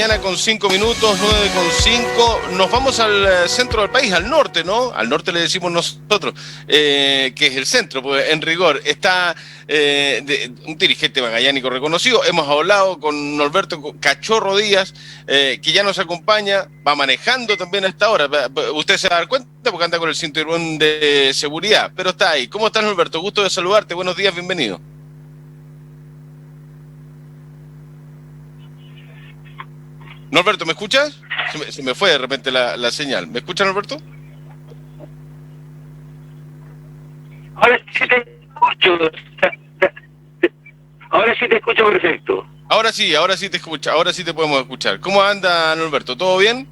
mañana con 5 minutos, 9:05. Nos vamos al centro del país, al norte, ¿no? Al norte le decimos nosotros, que es el centro, pues en rigor. Está un dirigente magallánico reconocido. Hemos hablado con Norberto Cachorro Díaz, que ya nos acompaña, va manejando también a esta hora. Usted se va a dar cuenta porque anda con el cinturón de seguridad, pero está ahí. ¿Cómo estás, Norberto? Gusto de saludarte. Buenos días, bienvenido. Norberto, ¿me escuchas? Se me fue de repente la señal. ¿Me escuchas, Norberto? Ahora sí te escucho. Ahora sí te escucho perfecto. Ahora sí te escucha, ahora sí te podemos escuchar. ¿Cómo anda, Norberto? ¿Todo bien?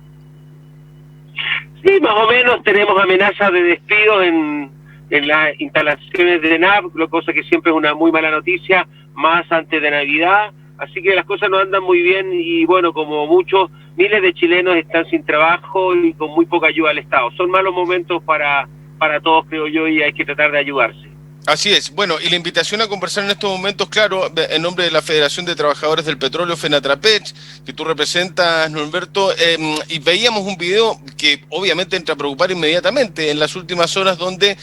Sí, más o menos tenemos amenazas de despido en las instalaciones de ENAP, cosa que siempre es una muy mala noticia, más antes de Navidad. Así que las cosas no andan muy bien y bueno, como muchos, miles de chilenos están sin trabajo y con muy poca ayuda al Estado. Son malos momentos para todos, creo yo, y hay que tratar de ayudarse. Así es. Bueno, y la invitación a conversar en estos momentos, claro, en nombre de la Federación de Trabajadores del Petróleo, FENATRAPECH, que tú representas, Norberto, y veíamos un video que obviamente entra a preocupar inmediatamente en las últimas horas, donde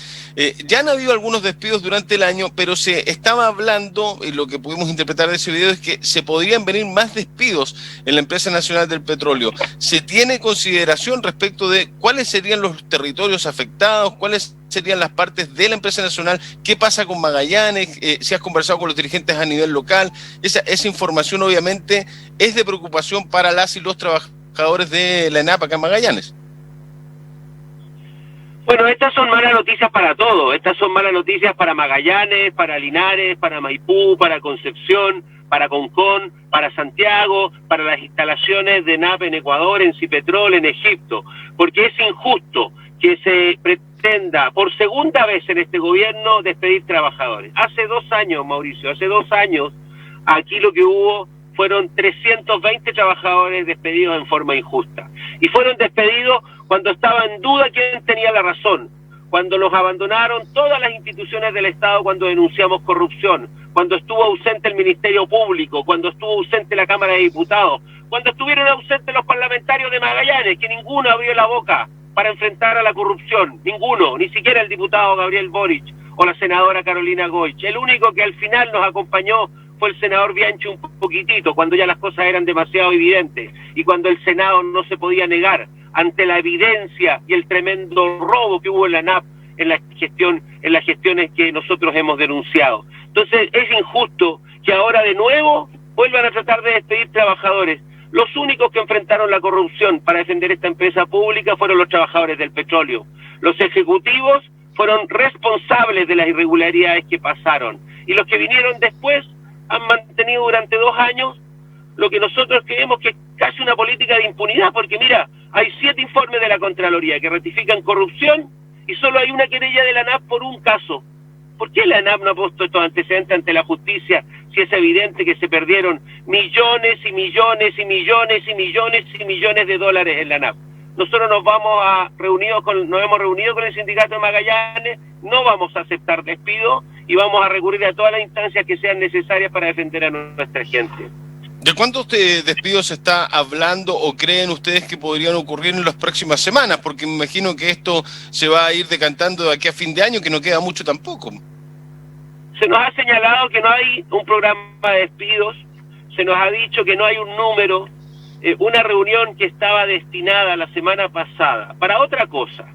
ya han habido algunos despidos durante el año, pero se estaba hablando, y lo que pudimos interpretar de ese video es que se podrían venir más despidos en la Empresa Nacional del Petróleo. ¿Se tiene consideración respecto de cuáles serían los territorios afectados, cuáles serían las partes de la empresa nacional? ¿Qué pasa con Magallanes? Si has conversado con los dirigentes a nivel local, esa información obviamente es de preocupación para las y los trabajadores de la ENAP acá en Magallanes. Bueno, estas son malas noticias para todos. Estas son malas noticias para Magallanes, para Linares, para Maipú, para Concepción, para Concón, para Santiago, para las instalaciones de ENAP en Ecuador, en Cipetrol, en Egipto, porque es injusto que se pretenda por segunda vez en este gobierno despedir trabajadores. Hace 2 años, Mauricio, aquí lo que hubo fueron 320 trabajadores despedidos en forma injusta. Y fueron despedidos cuando estaba en duda quién tenía la razón, cuando nos abandonaron todas las instituciones del Estado, cuando denunciamos corrupción, cuando estuvo ausente el Ministerio Público, cuando estuvo ausente la Cámara de Diputados, cuando estuvieron ausentes los parlamentarios de Magallanes, que ninguno abrió la boca para enfrentar a la corrupción, ninguno, ni siquiera el diputado Gabriel Boric o la senadora Carolina Goich. El único que al final nos acompañó fue el senador Bianchi un poquitito, cuando ya las cosas eran demasiado evidentes y cuando el Senado no se podía negar ante la evidencia y el tremendo robo que hubo en la ANAP en las gestiones que nosotros hemos denunciado. Entonces es injusto que ahora de nuevo vuelvan a tratar de despedir trabajadores. Los únicos que enfrentaron la corrupción para defender esta empresa pública fueron los trabajadores del petróleo. Los ejecutivos fueron responsables de las irregularidades que pasaron. Y los que vinieron después han mantenido durante 2 años lo que nosotros creemos que es casi una política de impunidad, porque mira, hay 7 informes de la Contraloría que ratifican corrupción y solo hay una querella de la ANAP por un caso. ¿Por qué la ANAP no ha puesto estos antecedentes ante la justicia si es evidente que se perdieron millones y millones y millones y millones y millones de dólares en la ANAP? Nosotros nos hemos reunido con el sindicato de Magallanes, no vamos a aceptar despido y vamos a recurrir a todas las instancias que sean necesarias para defender a nuestra gente. ¿De cuántos despidos se está hablando o creen ustedes que podrían ocurrir en las próximas semanas? Porque me imagino que esto se va a ir decantando de aquí a fin de año, que no queda mucho tampoco. Se nos ha señalado que no hay un programa de despidos, se nos ha dicho que no hay un número, una reunión que estaba destinada la semana pasada para otra cosa,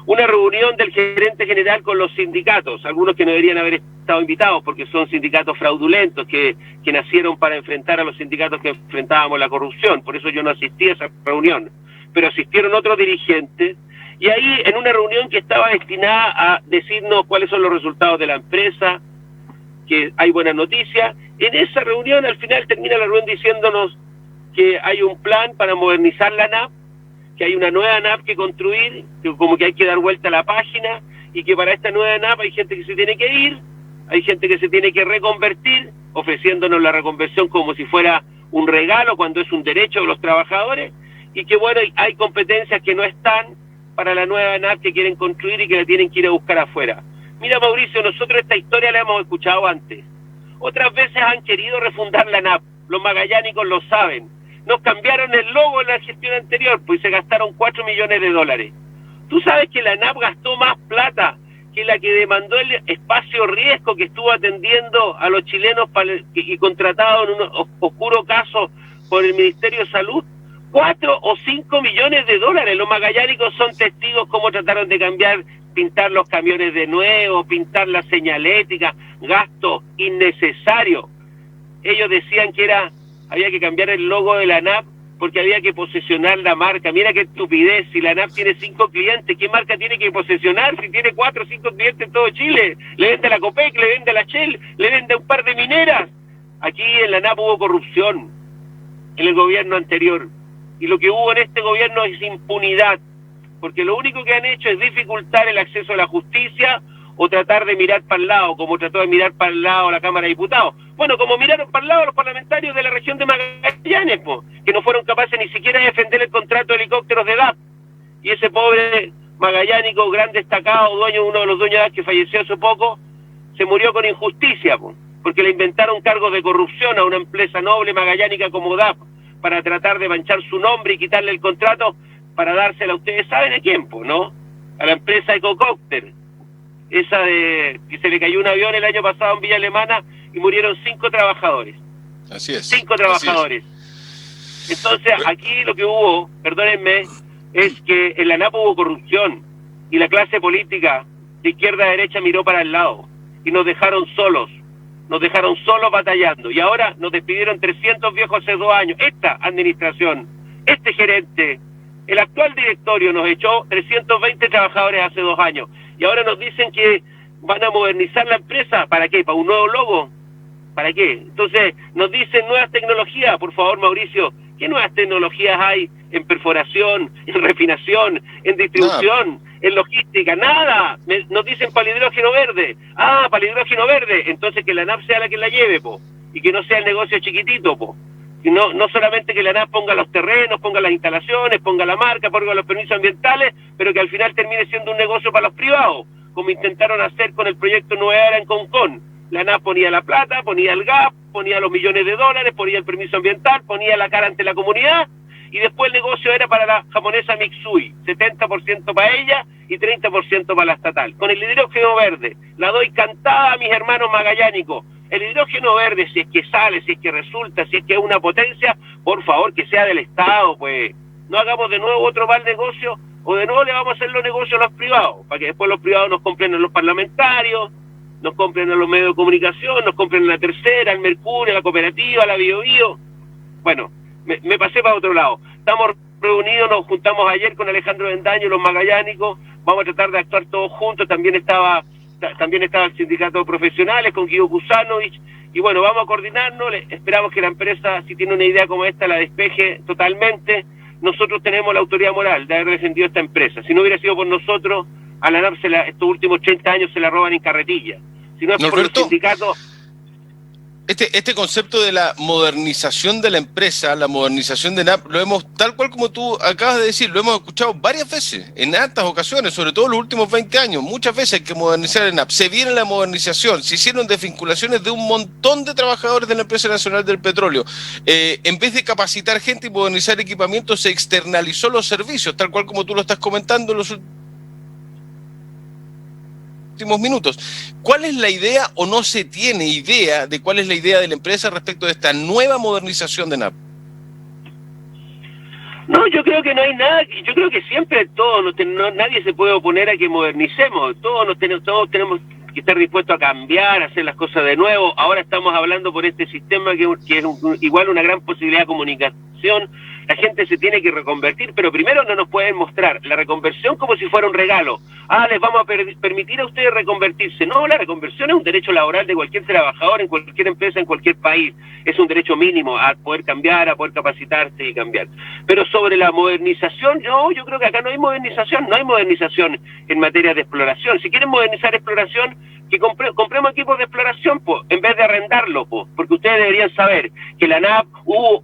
una reunión del gerente general con los sindicatos, algunos que no deberían haber estado invitados porque son sindicatos fraudulentos que nacieron para enfrentar a los sindicatos que enfrentábamos la corrupción, por eso yo no asistí a esa reunión, pero asistieron otros dirigentes, y ahí en una reunión que estaba destinada a decirnos cuáles son los resultados de la empresa, que hay buenas noticias, en esa reunión al final termina la reunión diciéndonos que hay un plan para modernizar la ANAP, que hay una nueva ANAP que construir, que como que hay que dar vuelta a la página, y que para esta nueva ANAP hay gente que se tiene que ir, hay gente que se tiene que reconvertir, ofreciéndonos la reconversión como si fuera un regalo cuando es un derecho de los trabajadores, y que bueno, hay competencias que no están para la nueva ANAP que quieren construir y que la tienen que ir a buscar afuera. Mira, Mauricio, nosotros esta historia la hemos escuchado antes. Otras veces han querido refundar la ANAP, los magallánicos lo saben, nos cambiaron el logo en la gestión anterior, pues se gastaron $4 millones. Tú sabes que la ANAP gastó más plata que la que demandó el espacio riesgo que estuvo atendiendo a los chilenos y contratado en un oscuro caso por el Ministerio de Salud. 4 o 5 millones de dólares. Los magallánicos son testigos cómo trataron de cambiar, pintar los camiones de nuevo, pintar la señalética, gasto innecesario. Ellos decían que había que cambiar el logo de la ANAP porque había que posesionar la marca. Mira qué estupidez, si la ANAP tiene 5 clientes, ¿qué marca tiene que posesionar si tiene 4 o 5 clientes en todo Chile? Le vende a la Copec, le vende a la Shell, le vende a un par de mineras. Aquí en la ANAP hubo corrupción en el gobierno anterior, y lo que hubo en este gobierno es impunidad, porque lo único que han hecho es dificultar el acceso a la justicia o tratar de mirar para el lado, como trató de mirar para el lado la Cámara de Diputados. Bueno, como miraron para el lado los parlamentarios de la región de Magallanes, que no fueron capaces ni siquiera de defender el contrato de helicópteros de DAP. Y ese pobre magallánico, gran destacado, uno de los dueños de DAP que falleció hace poco, se murió con injusticia, porque le inventaron cargos de corrupción a una empresa noble magallánica como DAP, para tratar de manchar su nombre y quitarle el contrato para dársela a ustedes saben a quién, ¿no? A la empresa Ecocópter, esa de que se le cayó un avión el año pasado en Villa Alemana y murieron 5 trabajadores. Así es. 5 trabajadores. Entonces, aquí lo que hubo, perdónenme, es que en la ANAP hubo corrupción y la clase política de izquierda a derecha miró para el lado y nos dejaron solos batallando, y ahora nos despidieron 300 viejos hace 2 años. Esta administración, este gerente, el actual directorio nos echó 320 trabajadores hace 2 años, y ahora nos dicen que van a modernizar la empresa. ¿Para qué? ¿Para un nuevo logo? ¿Para qué? Entonces nos dicen nuevas tecnologías. Por favor, Mauricio, ¿qué nuevas tecnologías hay en perforación, en refinación, en distribución, en logística? Nada. Nos dicen para el hidrógeno verde. Para el hidrógeno verde. Entonces que la ANAP sea la que la lleve, y que no sea el negocio chiquitito, Y no solamente que la ANAP ponga los terrenos, ponga las instalaciones, ponga la marca, ponga los permisos ambientales, pero que al final termine siendo un negocio para los privados, como intentaron hacer con el proyecto Nueva Era en Concón. La ANAP ponía la plata, ponía el GAP, ponía los millones de dólares, ponía el permiso ambiental, ponía la cara ante la comunidad, y después el negocio era para la japonesa Mitsui, 70% para ella y 30% para la estatal. Con el hidrógeno verde, la doy cantada a mis hermanos magallánicos. El hidrógeno verde, si es que sale, si es que resulta, si es que es una potencia, por favor, que sea del Estado, pues. No hagamos de nuevo otro mal negocio, o de nuevo le vamos a hacer los negocios a los privados, para que después los privados nos compren a los parlamentarios, nos compren a los medios de comunicación, nos compren a la Tercera, al Mercurio, a la Cooperativa, a la Biobío. Bueno, me pasé para otro lado. Estamos reunidos, nos juntamos ayer con Alejandro Bendaño, los magallánicos, vamos a tratar de actuar todos juntos. También estaba el sindicato de profesionales con Guido Kusanovich, y bueno, vamos a coordinarnos. Esperamos que la empresa, si tiene una idea como esta, la despeje totalmente. Nosotros tenemos la autoridad moral de haber defendido esta empresa. Si no hubiera sido por nosotros, a la ANAP estos últimos 80 años se la roban en carretilla. Si no es por los sindicatos... Este concepto de la modernización de la empresa, la modernización de NAP, lo hemos, tal cual como tú acabas de decir, lo hemos escuchado varias veces, en hartas ocasiones, sobre todo en los últimos 20 años. Muchas veces hay que modernizar el NAP. Se viene la modernización, se hicieron desvinculaciones de un montón de trabajadores de la Empresa Nacional del Petróleo. En vez de capacitar gente y modernizar equipamiento, se externalizó los servicios, tal cual como tú lo estás comentando en los últimos minutos. ¿Cuál es la idea o no se tiene idea de cuál es la idea de la empresa respecto de esta nueva modernización de NAP? No, yo creo que no hay nada, yo creo que siempre nadie se puede oponer a que modernicemos, todos tenemos que estar dispuestos a cambiar, a hacer las cosas de nuevo. Ahora estamos hablando por este sistema que es igual una gran posibilidad de comunicación. La gente se tiene que reconvertir, pero primero no nos pueden mostrar la reconversión como si fuera un regalo. Les vamos a permitir a ustedes reconvertirse. No, la reconversión es un derecho laboral de cualquier trabajador, en cualquier empresa, en cualquier país. Es un derecho mínimo a poder cambiar, a poder capacitarse y cambiar. Pero sobre la modernización, yo creo que acá no hay modernización en materia de exploración. Si quieren modernizar exploración, que compremos equipos de exploración, en vez de arrendarlo, porque ustedes deberían saber que la ANAP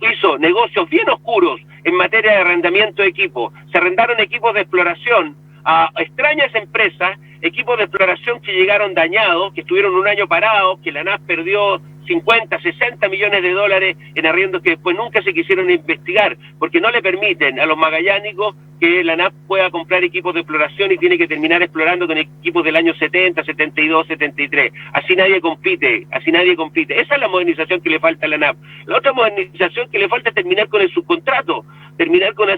hizo negocios bien oscuros en materia de arrendamiento de equipos. Se arrendaron equipos de exploración a extrañas empresas, equipos de exploración que llegaron dañados, que estuvieron un año parados, que la ANAP perdió 50, 60 millones de dólares en arriendos que después nunca se quisieron investigar, porque no le permiten a los magallánicos que la ANAP pueda comprar equipos de exploración y tiene que terminar explorando con equipos del año 70, 72, 73. Así nadie compite. Esa es la modernización que le falta a la ANAP. La otra modernización que le falta es terminar con el subcontrato, terminar con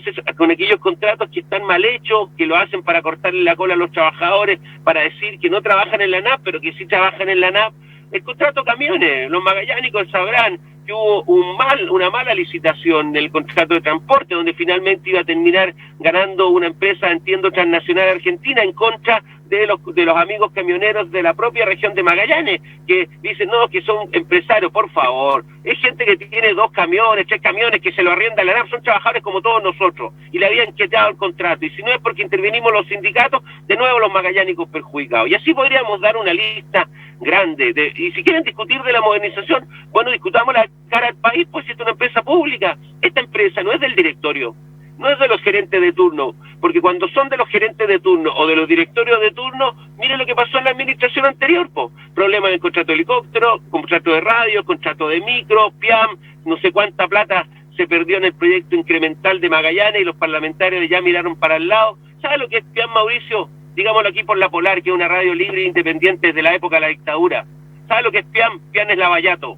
aquellos contratos que están mal hechos, que lo hacen para cortarle la cola a los trabajadores, para decir que no trabajan en la ANAP, pero que sí trabajan en la ANAP. El contrato camiones, los magallánicos sabrán que hubo una mala licitación del contrato de transporte, donde finalmente iba a terminar ganando una empresa, entiendo, transnacional argentina, en contra de los amigos camioneros de la propia región de Magallanes, que dicen, no, que son empresarios. Por favor, es gente que tiene 2 camiones, 3 camiones, que se lo arrienda a la ANAP, son trabajadores como todos nosotros, y le habían quitado el contrato, y si no es porque intervenimos los sindicatos, de nuevo los magallánicos perjudicados. Y así podríamos dar una lista grande, y si quieren discutir de la modernización, bueno, discutamos la cara al país, pues si es una empresa pública. Esta empresa no es del directorio, no es de los gerentes de turno, porque cuando son de los gerentes de turno o de los directorios de turno, miren lo que pasó en la administración anterior, problemas en el contrato de helicóptero, contrato de radio, contrato de micro, PIAM, no sé cuánta plata se perdió en el proyecto incremental de Magallanes y los parlamentarios ya miraron para el lado. ¿Sabe lo que es PIAM, Mauricio? Digámoslo aquí por La Polar, que es una radio libre e independiente desde la época de la dictadura. ¿Sabe lo que es PIAM? PIAM es Lavallato.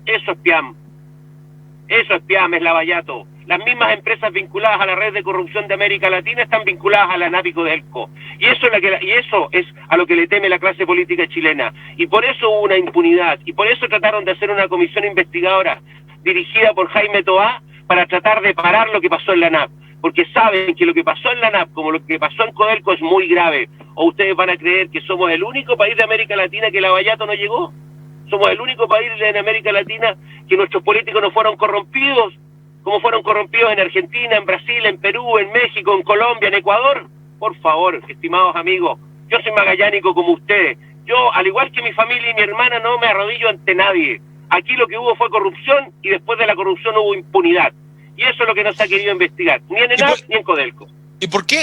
Eso es PIAM. Eso es PIAM, es Lavallato. Las mismas empresas vinculadas a la red de corrupción de América Latina están vinculadas a la ANAP y Codelco. Y eso es a lo que le teme la clase política chilena. Y por eso hubo una impunidad. Y por eso trataron de hacer una comisión investigadora dirigida por Jaime Toá para tratar de parar lo que pasó en la ANAP. Porque saben que lo que pasó en la ANAP, como lo que pasó en Codelco, es muy grave. ¿O ustedes van a creer que somos el único país de América Latina que Lavallato no llegó? ¿Somos el único país en América Latina que nuestros políticos no fueron corrompidos? ¿Cómo fueron corrompidos en Argentina, en Brasil, en Perú, en México, en Colombia, en Ecuador? Por favor, estimados amigos, yo soy magallánico como ustedes. Yo, al igual que mi familia y mi hermana, no me arrodillo ante nadie. Aquí lo que hubo fue corrupción y después de la corrupción hubo impunidad. Y eso es lo que no se ha querido investigar, ni en ENAP ni en Codelco. ¿Y por qué?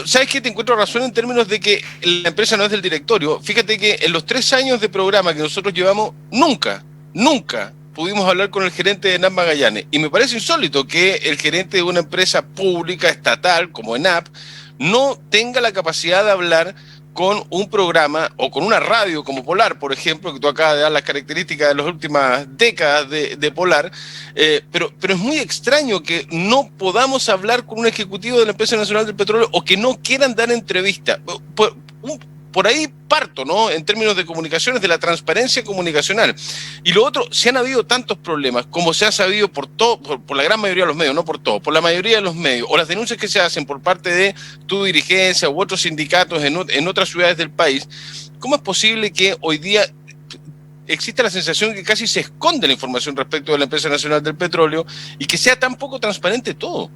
¿Sabes qué? Te encuentro razón en términos de que la empresa no es del directorio. Fíjate que en los 3 años de programa que nosotros llevamos, nunca pudimos hablar con el gerente de ENAP Magallanes. Y me parece insólito que el gerente de una empresa pública, estatal, como ENAP, no tenga la capacidad de hablar con un programa o con una radio como Polar, por ejemplo, que tú acabas de dar las características de las últimas décadas de Polar, pero es muy extraño que no podamos hablar con un ejecutivo de la Empresa Nacional del Petróleo o que no quieran dar entrevista. Por ahí parto, ¿no? En términos de comunicaciones, de la transparencia comunicacional. Y lo otro, si han habido tantos problemas, como se ha sabido por la gran mayoría de los medios, no por todos, por la mayoría de los medios, o las denuncias que se hacen por parte de tu dirigencia u otros sindicatos en otras ciudades del país, ¿cómo es posible que hoy día exista la sensación que casi se esconde la información respecto de la Empresa Nacional del Petróleo y que sea tan poco transparente todo?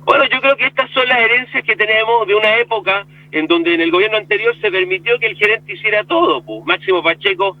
Bueno, yo creo que estas son las herencias que tenemos de una época en donde en el gobierno anterior se permitió que el gerente hiciera todo. Máximo Pacheco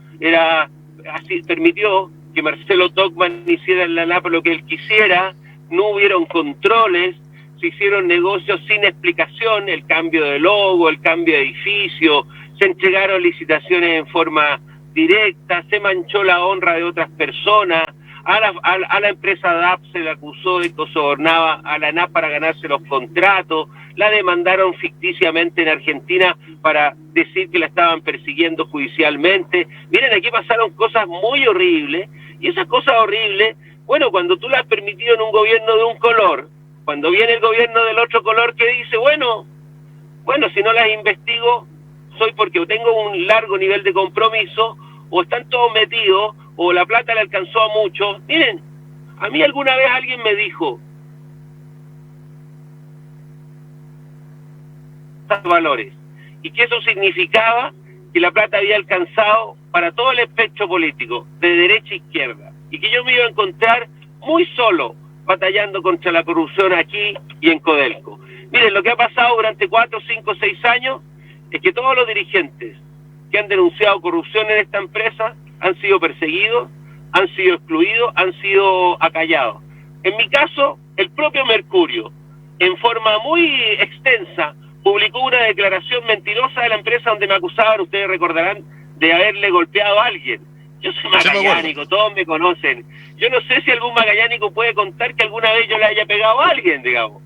permitió que Marcelo Tocman hiciera en la ANAP lo que él quisiera, no hubieron controles, se hicieron negocios sin explicación, el cambio de logo, el cambio de edificio, se entregaron licitaciones en forma directa, se manchó la honra de otras personas. A la empresa DAP se le acusó de que sobornaba a la ANAP para ganarse los contratos, la demandaron ficticiamente en Argentina para decir que la estaban persiguiendo judicialmente. Miren, aquí pasaron cosas muy horribles, y esas cosas horribles, bueno, cuando tú las has permitido en un gobierno de un color, cuando viene el gobierno del otro color que dice, bueno, si no las investigo, soy porque tengo un largo nivel de compromiso, o están todos metidos, o la plata le alcanzó a muchos. Miren, a mí alguna vez alguien me dijo valores, y que eso significaba que la plata había alcanzado para todo el espectro político, de derecha a izquierda, y que yo me iba a encontrar muy solo batallando contra la corrupción aquí y en Codelco. Miren, lo que ha pasado durante 4, 5, 6 años es que todos los dirigentes que han denunciado corrupción en esta empresa han sido perseguidos, han sido excluidos, han sido acallados. En mi caso, el propio Mercurio, en forma muy extensa, publicó una declaración mentirosa de la empresa donde me acusaban, ustedes recordarán, de haberle golpeado a alguien. Yo soy magallánico, todos me conocen. Yo no sé si algún magallánico puede contar que alguna vez yo le haya pegado a alguien, digamos.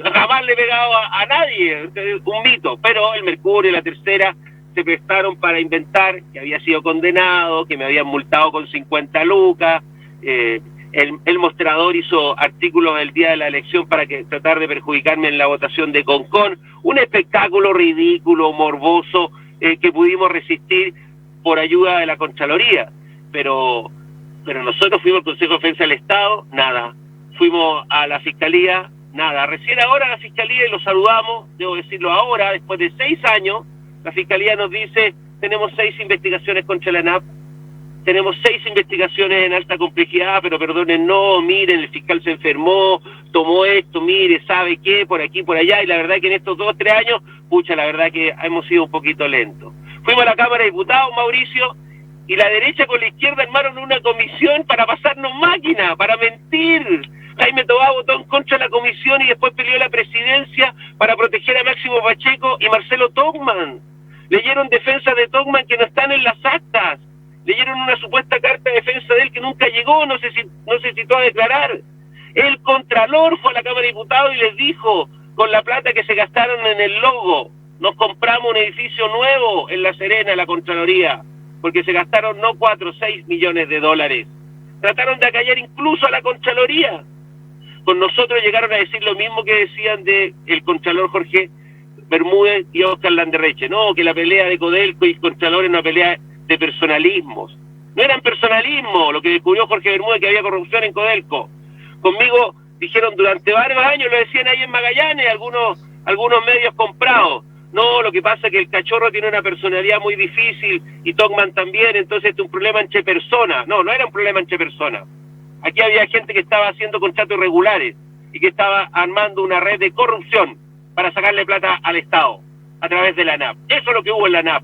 Jamás le he pegado a nadie, un mito. Pero el Mercurio y la Tercera se prestaron para inventar que había sido condenado, que me habían multado con 50 lucas. El Mostrador hizo artículos el día de la elección para tratar de perjudicarme en la votación de Concón. Un espectáculo ridículo, morboso, que pudimos resistir por ayuda de la Contraloría. Pero nosotros fuimos al Consejo de Defensa del Estado, nada. Fuimos a la Fiscalía, nada. Recién ahora la Fiscalía, y lo saludamos, debo decirlo ahora, después de 6 años, la Fiscalía nos dice, tenemos 6 investigaciones contra la ANAP, tenemos 6 investigaciones en alta complejidad, pero perdonen, no, miren, el fiscal se enfermó, tomó esto, mire, sabe qué, por aquí, por allá, y la verdad que en estos 2 o 3 años, pucha, la verdad que hemos sido un poquito lentos. Fuimos a la Cámara de Diputados, Mauricio, y la derecha con la izquierda armaron una comisión para pasarnos máquina, para mentir. Jaime Tobá votó en contra de la comisión y después peleó la presidencia para proteger a Máximo Pacheco y Marcelo Togman. Leyeron defensas de Togman que no están en las actas. Leyeron una supuesta carta de defensa de él que nunca llegó, no se citó a declarar. El Contralor fue a la Cámara de Diputados y les dijo, con la plata que se gastaron en el logo, nos compramos un edificio nuevo en La Serena, la Contraloría, porque se gastaron no 4, 6 millones de dólares. Trataron de acallar incluso a la Contraloría. Con nosotros llegaron a decir lo mismo que decían de el Contralor Jorge Bermúdez y Oscar Landerreche. No, que la pelea de Codelco y Contralor es una pelea de personalismos. No eran personalismos, lo que descubrió Jorge Bermúdez, que había corrupción en Codelco. Conmigo dijeron durante varios años, lo decían ahí en Magallanes, algunos medios comprados. No, lo que pasa es que el Cachorro tiene una personalidad muy difícil y Togman también, entonces es un problema entre personas. No, no era un problema entre personas. Aquí había gente que estaba haciendo contratos irregulares y que estaba armando una red de corrupción para sacarle plata al Estado a través de la ANAP. Eso es lo que hubo en la ANAP.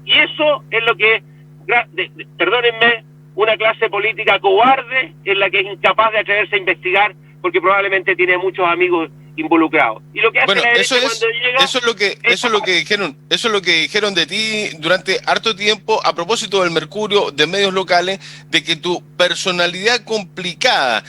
Y eso es lo que, perdónenme, una clase política cobarde en la que es incapaz de atreverse a investigar porque probablemente tiene muchos amigos involucrados. Y lo que hace la derecha cuando llega... Eso es lo que dijeron de ti durante harto tiempo a propósito del Mercurio, de medios locales, de que tu personalidad complicada,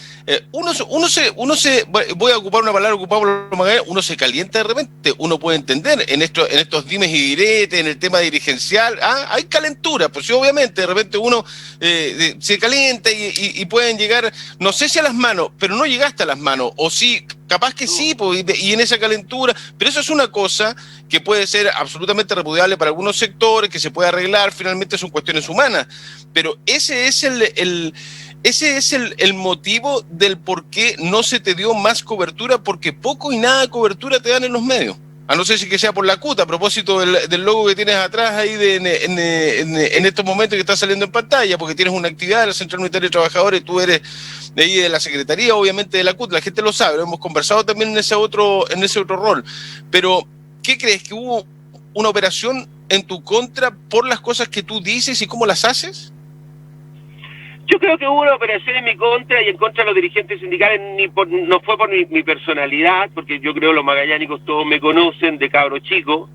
voy a ocupar una palabra ocupada por los Magallanes, uno se calienta de repente, uno puede entender en estos dimes y diretes, en el tema dirigencial, hay calentura, pues sí, obviamente, de repente uno se calienta y pueden llegar, no sé si a las manos, pero no llegaste a las manos, o sí, capaz que sí, y en esa calentura, pero eso es una cosa que puede ser absolutamente repudiable para algunos sectores, que se puede arreglar, finalmente son cuestiones humanas, pero ese es el motivo del por qué no se te dio más cobertura, porque poco y nada de cobertura te dan en los medios. A no ser si que sea por la CUT, a propósito del logo que tienes atrás ahí en estos momentos que está saliendo en pantalla, porque tienes una actividad de la Central Unitaria de Trabajadores, tú eres de ahí de la Secretaría, obviamente de la CUT, la gente lo sabe, lo hemos conversado también en ese otro rol. Pero, ¿qué crees? ¿Que hubo una operación en tu contra por las cosas que tú dices y cómo las haces? Yo creo que hubo una operación en mi contra y en contra de los dirigentes sindicales, no fue por mi personalidad, porque yo creo que los magallánicos todos me conocen de cabro chico,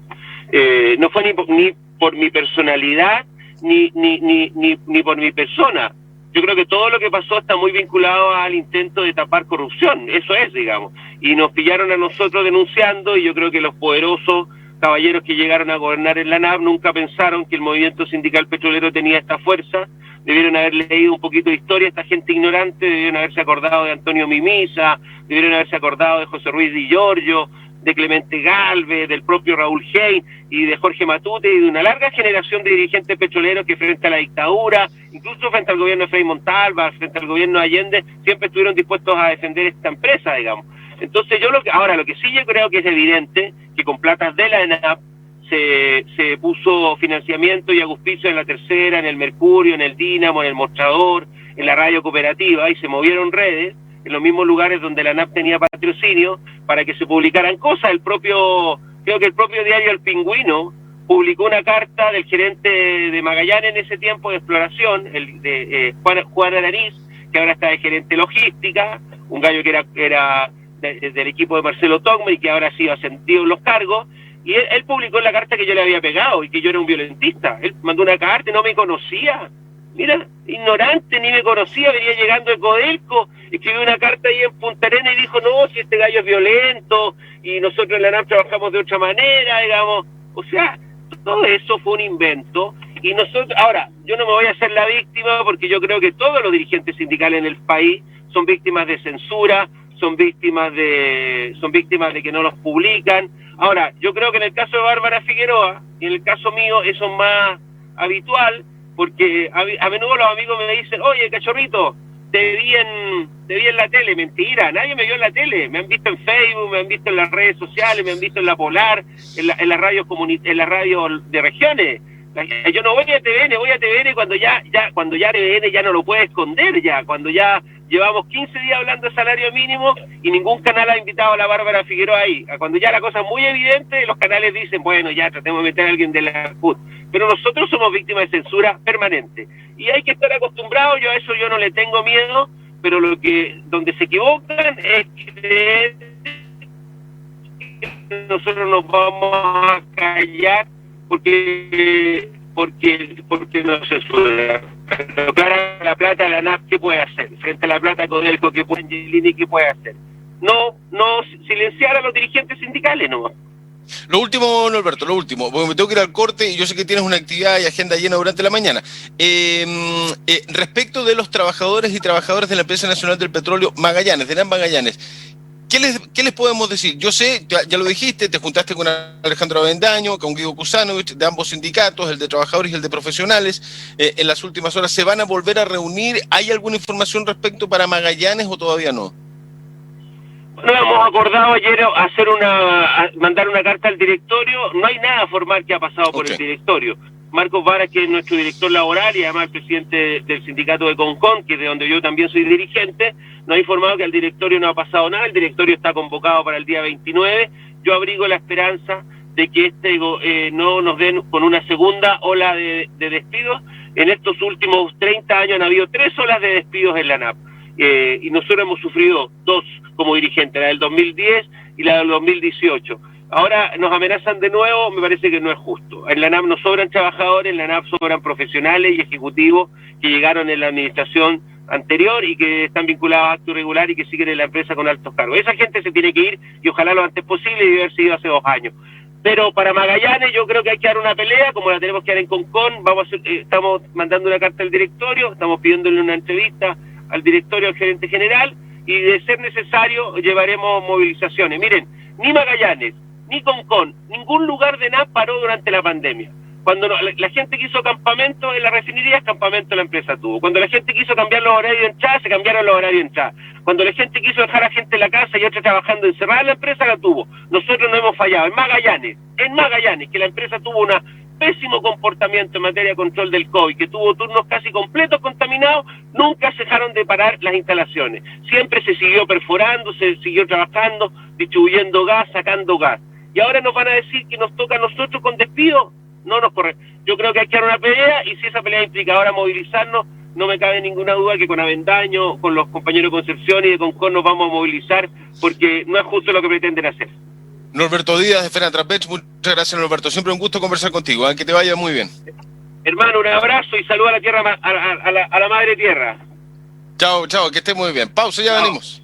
no fue ni por mi personalidad ni por mi persona. Yo creo que todo lo que pasó está muy vinculado al intento de tapar corrupción, eso es, digamos, y nos pillaron a nosotros denunciando, y yo creo que los poderosos caballeros que llegaron a gobernar en la ANAP nunca pensaron que el movimiento sindical petrolero tenía esta fuerza. Debieron haber leído un poquito de historia, esta gente ignorante, debieron haberse acordado de Antonio Mimisa, debieron haberse acordado de José Ruiz Di Giorgio, de Clemente Galvez, del propio Raúl Hein y de Jorge Matute, y de una larga generación de dirigentes petroleros que frente a la dictadura, incluso frente al gobierno de Frei Montalva, frente al gobierno de Allende, siempre estuvieron dispuestos a defender esta empresa, digamos. Entonces lo que sí yo creo que es evidente, que con platas de la ENAP se puso financiamiento y auspicio en la Tercera, en el Mercurio, en el Dínamo, en el Mostrador, en la radio cooperativa, y se movieron redes en los mismos lugares donde la ANAP tenía patrocinio para que se publicaran cosas. Creo que el propio diario El Pingüino publicó una carta del gerente de Magallanes en ese tiempo de exploración, Juan Araniz, que ahora está de gerente logística, un gallo que era del equipo de Marcelo Togman y que ahora ha sido ascendido en los cargos, Y él publicó en la carta que yo le había pegado y que yo era un violentista. Él mandó una carta y no me conocía. Mira, ignorante, ni me conocía, venía llegando de Codelco, escribió una carta ahí en Punta Arenas y dijo, no, si este gallo es violento, y nosotros en la ANAP trabajamos de otra manera, digamos. O sea, todo eso fue un invento, y nosotros, ahora, yo no me voy a hacer la víctima, porque yo creo que todos los dirigentes sindicales en el país son víctimas de censura, son víctimas de que no los publican. Ahora, yo creo que en el caso de Bárbara Figueroa, y en el caso mío, eso es más habitual, porque a menudo los amigos me dicen, oye, cachorrito, te vi en la tele. Mentira, nadie me vio en la tele, me han visto en Facebook, me han visto en las redes sociales, me han visto en La Polar, en las radios de regiones. Yo no voy a TVN, voy a TVN cuando ya TVN ya no lo puede esconder, cuando ya llevamos 15 días hablando de salario mínimo y ningún canal ha invitado a la Bárbara Figueroa ahí. Cuando ya la cosa es muy evidente, los canales dicen, bueno, ya tratemos de meter a alguien de la CUT. Pero nosotros somos víctimas de censura permanente. Y hay que estar acostumbrados, yo a eso yo no le tengo miedo, pero donde se equivocan es que nosotros nos vamos a callar porque no censura. Pero claro, la plata de la ANAP, ¿qué puede hacer? Frente a la plata Codelco, ¿qué puede hacer? No silenciar a los dirigentes sindicales, no. Lo último, Norberto, lo último, porque me tengo que ir al corte y yo sé que tienes una actividad y agenda llena durante la mañana. Respecto de los trabajadores y trabajadoras de la Empresa Nacional del Petróleo Magallanes, de NAP Magallanes, ¿qué les podemos decir? Yo sé, ya lo dijiste, te juntaste con Alejandro Avendaño, con Guido Kusanovich, de ambos sindicatos, el de trabajadores y el de profesionales, en las últimas horas. ¿Se van a volver a reunir? ¿Hay alguna información respecto para Magallanes o todavía no? Bueno, hemos acordado ayer mandar una carta al directorio. No hay nada formal que ha pasado por el directorio. Marcos Vara, que es nuestro director laboral y además el presidente del sindicato de Concon, que es de donde yo también soy dirigente, nos ha informado que al directorio no ha pasado nada. El directorio está convocado para el día 29. Yo abrigo la esperanza de que no nos den con una segunda ola de despidos. En estos últimos 30 años han habido 3 olas de despidos en la ANAP. Y nosotros hemos sufrido 2 como dirigentes, la del 2010 y la del 2018. Ahora nos amenazan de nuevo, me parece que no es justo. En la ANAP no sobran trabajadores, en la ANAP sobran profesionales y ejecutivos que llegaron en la administración anterior y que están vinculados a acto irregular y que siguen en la empresa con altos cargos. Esa gente se tiene que ir y ojalá lo antes posible y debe haber sido hace 2 años. Pero para Magallanes yo creo que hay que dar una pelea, como la tenemos que dar en Concon. Estamos mandando una carta al directorio, estamos pidiéndole una entrevista al directorio, al gerente general, y de ser necesario llevaremos movilizaciones. Miren, ni Magallanes, ni Concon, ningún lugar de NAP paró durante la pandemia. Cuando la gente quiso campamento en la refinería, campamento la empresa tuvo. Cuando la gente quiso cambiar los horarios de entrada, se cambiaron los horarios de entrada. Cuando la gente quiso dejar a gente en la casa y otra trabajando encerrada en la empresa, la tuvo. Nosotros no hemos fallado. En Magallanes, que la empresa tuvo un pésimo comportamiento en materia de control del COVID, que tuvo turnos casi completos contaminados, nunca cesaron de parar las instalaciones. Siempre se siguió perforando, se siguió trabajando, distribuyendo gas, sacando gas. Y ahora nos van a decir que nos toca a nosotros con despido. No nos corre. Yo creo que hay que dar una pelea, y si esa pelea implica ahora movilizarnos, no me cabe ninguna duda que con Avendaño, con los compañeros de Concepción y de Concon nos vamos a movilizar, porque no es justo lo que pretenden hacer. Norberto Díaz de Fenatrapech, muchas gracias, Norberto. Siempre un gusto conversar contigo, que te vaya muy bien. Hermano, un abrazo y saludo a la tierra, a la madre tierra. Chao, que esté muy bien. Pausa, ya venimos.